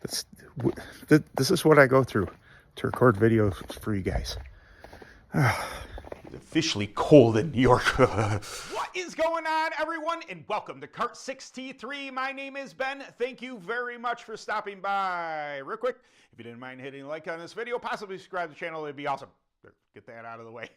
This, this is what I go through to record videos for you guys. It's officially cold in New York. What is going on, everyone? And welcome to Kart 6T3. My name is Ben. Thank you very much for stopping by. Real quick, if you didn't mind hitting a like on this video, possibly subscribe to the channel, it'd be awesome. Get that out of the way.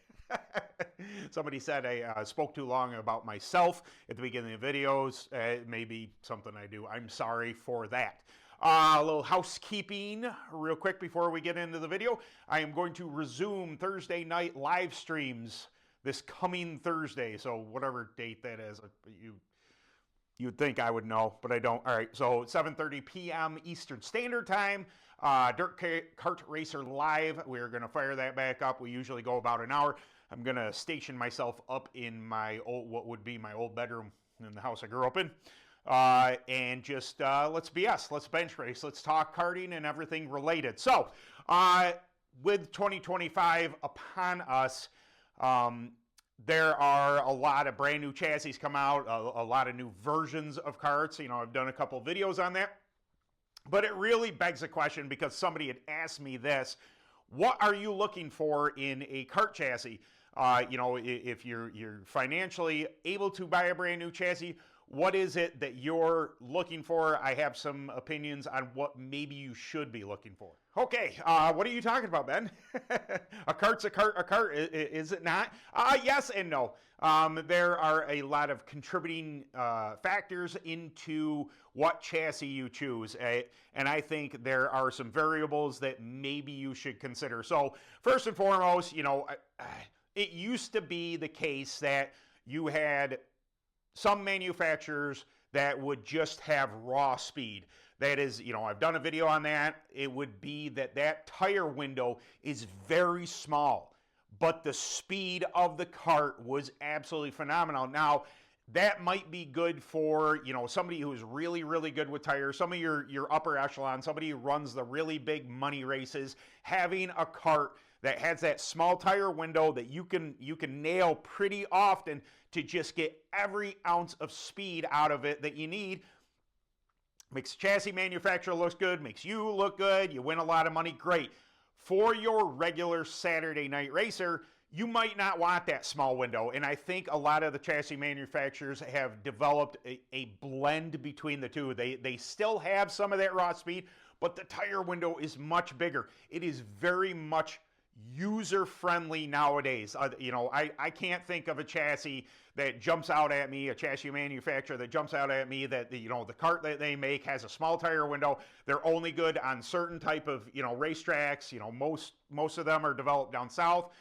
Somebody said I spoke too long about myself at the beginning of videos. It may be something I do. I'm sorry for that. A little housekeeping real quick before we get into the video. I am going to resume Thursday night live streams this coming Thursday. So whatever date that is, you'd think I would know, but I don't. All right, so 7:30 p.m. Eastern Standard Time. Dirt Kart Racer Live. We're going to fire that back up. We usually go about an hour. I'm going to station myself up in my old, what would be my old bedroom in the house I grew up in. And just let's BS, let's bench race, let's talk karting and everything related. So with 2025 upon us, there are a lot of brand new chassis come out, a lot of new versions of karts. You know, I've done a couple videos on that, but it really begs a question because somebody had asked me this: what are you looking for in a kart chassis? You know, if you're financially able to buy a brand new chassis, what is it that you're looking for? I have some opinions on what maybe you should be looking for. Okay, what are you talking about, Ben? A kart's a kart, is it not? Yes and no. There are a lot of contributing factors into what chassis you choose, and I think there are some variables that maybe you should consider. So first and foremost, you know, it used to be the case that you had some manufacturers that would just have raw speed. That is, you know, I've done a video on that. It would be that tire window is very small, but the speed of the kart was absolutely phenomenal. Now, that might be good for, you know, somebody who's really, really good with tires, some of your upper echelon, somebody who runs the really big money races. Having a kart that has that small tire window that you can nail pretty often to just get every ounce of speed out of it that you need makes the chassis manufacturer look good, makes you look good, you win a lot of money, great. For your regular Saturday night racer, you might not want that small window, and I think a lot of the chassis manufacturers have developed a blend between the two. They still have some of that raw speed, but the tire window is much bigger. It is very much user-friendly nowadays. You know, I can't think of a chassis that jumps out at me, a chassis manufacturer that jumps out at me that, you know, the kart that they make has a small tire window. They're only good on certain type of, you know, racetracks. You know, most of them are developed down south.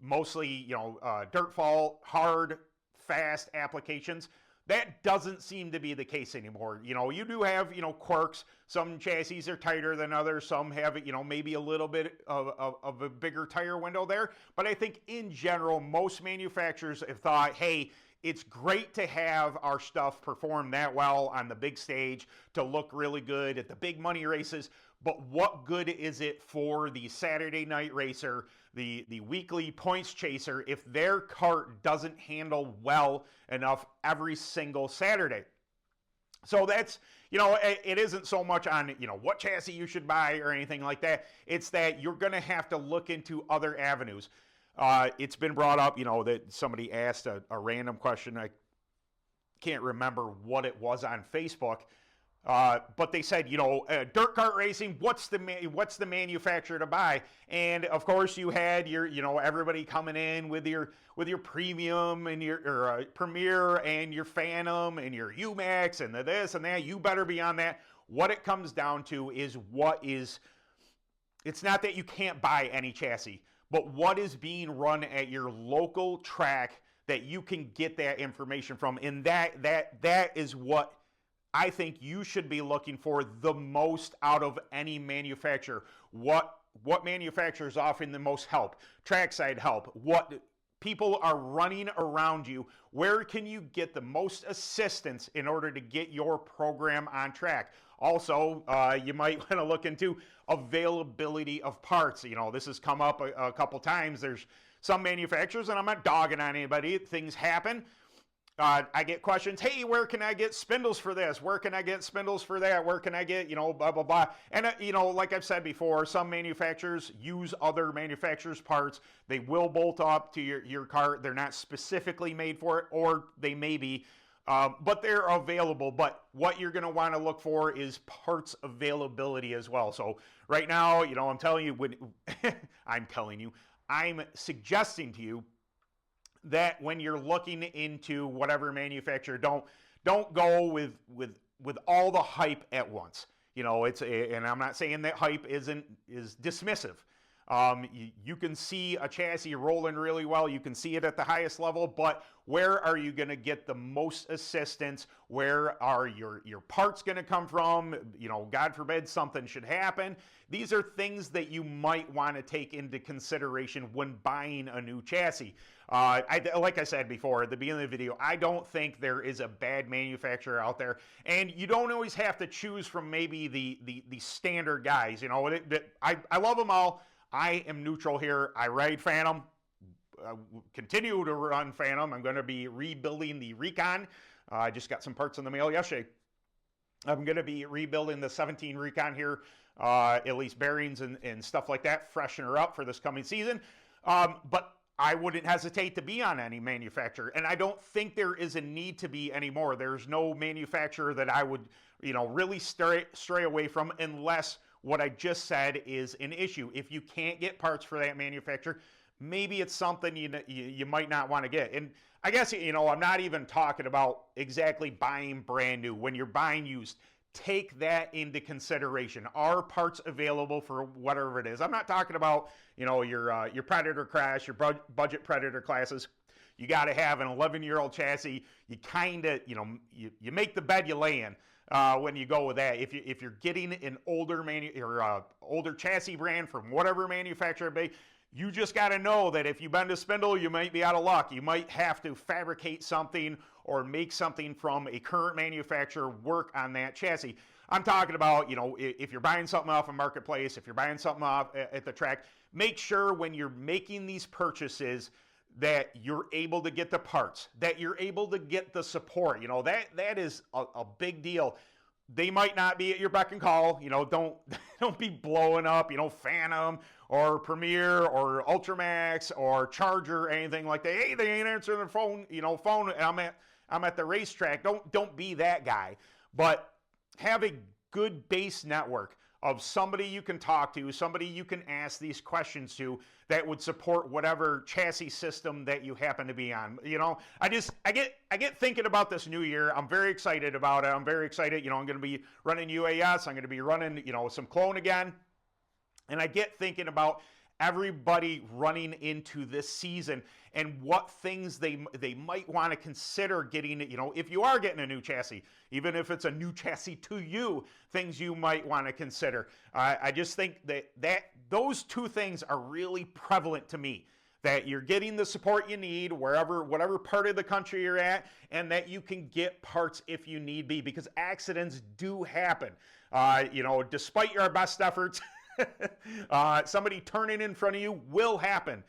Mostly, you know, dirt fall, hard, fast applications. That doesn't seem to be the case anymore. You know, you do have, you know, quirks. Some chassis are tighter than others. Some have, you know, maybe a little bit of a bigger tire window there. But I think in general, most manufacturers have thought, hey, it's great to have our stuff perform that well on the big stage, to look really good at the big money races. But what good is it for the Saturday night racer, the weekly points chaser, if their kart doesn't handle well enough every single Saturday? So that's, you know, it isn't so much on, you know, what chassis you should buy or anything like that. It's that you're going to have to look into other avenues. It's been brought up, you know, that somebody asked a random question. I can't remember what it was on Facebook. But they said, you know, dirt kart racing, what's the manufacturer to buy? And of course, you had your, you know, everybody coming in with your premium and your Premier and your Phantom and your UMAX and the this and that. You better be on that. What it comes down to is it's not that you can't buy any chassis, but what is being run at your local track that you can get that information from, and that is what I think you should be looking for the most out of any manufacturer. What manufacturers offering the most help? Trackside help. What people are running around you? Where can you get the most assistance in order to get your program on track? Also, you might want to look into availability of parts. You know, this has come up a couple times. There's some manufacturers, and I'm not dogging on anybody, things happen. I get questions, hey, where can I get spindles for this? Where can I get spindles for that? Where can I get, blah, blah, blah. And, like I've said before, some manufacturers use other manufacturers' parts. They will bolt up to your cart. They're not specifically made for it, or they may be, but they're available. But what you're going to want to look for is parts availability as well. So right now, I'm telling you, I'm suggesting to you that when you're looking into whatever manufacturer, don't go with all the hype at once. And I'm not saying that hype is dismissive. You can see a chassis rolling really well. You can see it at the highest level, but where are you going to get the most assistance? Where are your parts going to come from? God forbid something should happen. These are things that you might want to take into consideration when buying a new chassis. Like I said before at the beginning of the video, I don't think there is a bad manufacturer out there, and you don't always have to choose from maybe the standard guys. I love them all. I am neutral here. I ride Phantom. Continue to run Phantom. I'm going to be rebuilding the Recon. I just got some parts in the mail yesterday. I'm going to be rebuilding the 17 Recon here, at least bearings and stuff like that, freshen her up for this coming season. But I wouldn't hesitate to be on any manufacturer, and I don't think there is a need to be anymore. There's no manufacturer that I would, really stray away from unless what I just said is an issue. If you can't get parts for that manufacturer, maybe it's something you might not want to get. And I guess, I'm not even talking about exactly buying brand new. When you're buying used, take that into consideration. Are parts available for whatever it is? I'm not talking about, your Predator Crash, your budget Predator classes. You got to have an 11-year-old chassis. You kind of, you make the bed you lay in when you go with that. If you're getting an older chassis brand from whatever manufacturer it may, you just got to know that if you bend a spindle, you might be out of luck. You might have to fabricate something or make something from a current manufacturer work on that chassis. I'm talking about, if you're buying something off a marketplace, if you're buying something off at the track, make sure when you're making these purchases that you're able to get the parts, that you're able to get the support. That is a big deal. They might not be at your beck and call. Don't be blowing up, Phantom or Premier or Ultramax or Charger or anything like that. Hey, they ain't answering their phone, and I'm at the racetrack. Don't be that guy. But have a good base network of somebody you can talk to, somebody you can ask these questions to that would support whatever chassis system that you happen to be on. I get thinking about this new year. I'm very excited about it. I'm very excited. I'm going to be running UAS. I'm going to be running, some clone again. And I get thinking about everybody running into this season and what things they might want to consider getting, if you are getting a new chassis, even if it's a new chassis to you, things you might want to consider. I just think that those two things are really prevalent to me. That you're getting the support you need whatever part of the country you're at, and that you can get parts if you need be, because accidents do happen. Despite your best efforts, somebody turning in front of you will happen.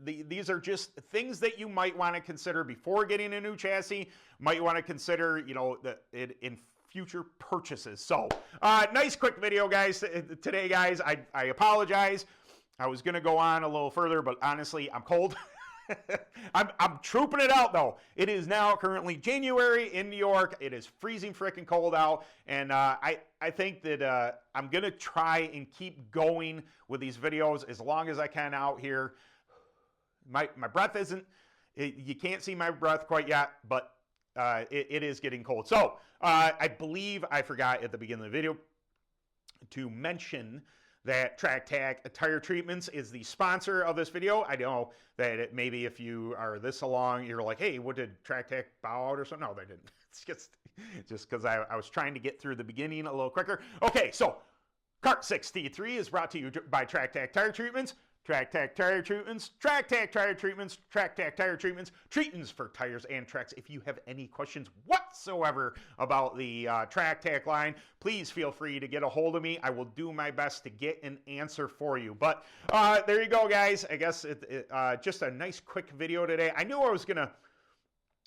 These are just things that you might want to consider before getting a new chassis, might want to consider, in future purchases. So, nice quick video, guys. Today, guys, I apologize. I was going to go on a little further, but honestly, I'm cold. I'm trooping it out, though. It is now currently January in New York. It is freezing freaking cold out, and I think that I'm going to try and keep going with these videos as long as I can out here. My breath isn't, you can't see my breath quite yet, but it is getting cold. So I believe I forgot at the beginning of the video to mention that TrackTac Tire Treatments is the sponsor of this video. I know that maybe if you are this along, you're like, hey, what did TrackTac bow out or something? No, they didn't. It's just because I was trying to get through the beginning a little quicker. Okay, so Kart 63 is brought to you by TrackTac Tire Treatments. TrackTac Tire Treatments, TrackTac Tire Treatments, TrackTac Tire Treatments, treatments for tires and tracks. If you have any questions whatsoever about the TrackTac line, please feel free to get a hold of me. I will do my best to get an answer for you. But there you go, guys. I guess just a nice quick video today. I knew I was going to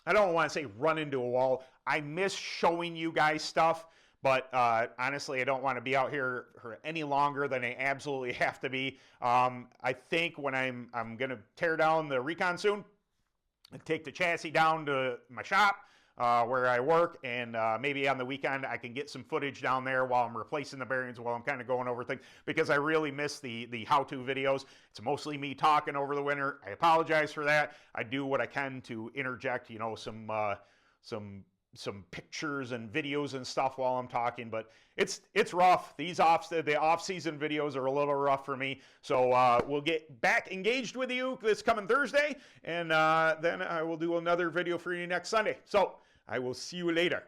I don't want to say run into a wall. I miss showing you guys stuff, but honestly, I don't want to be out here any longer than I absolutely have to be. I think when I'm gonna tear down the Recon soon, and take the chassis down to my shop where I work, and maybe on the weekend I can get some footage down there while I'm replacing the bearings, while I'm kind of going over things, because I really miss the how-to videos. It's mostly me talking over the winter. I apologize for that. I do what I can to interject, you know, some pictures and videos and stuff while I'm talking, but it's rough. The off-season videos are a little rough for me. So we'll get back engaged with you this coming Thursday, and then I will do another video for you next Sunday. So I will see you later.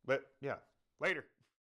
But yeah, later.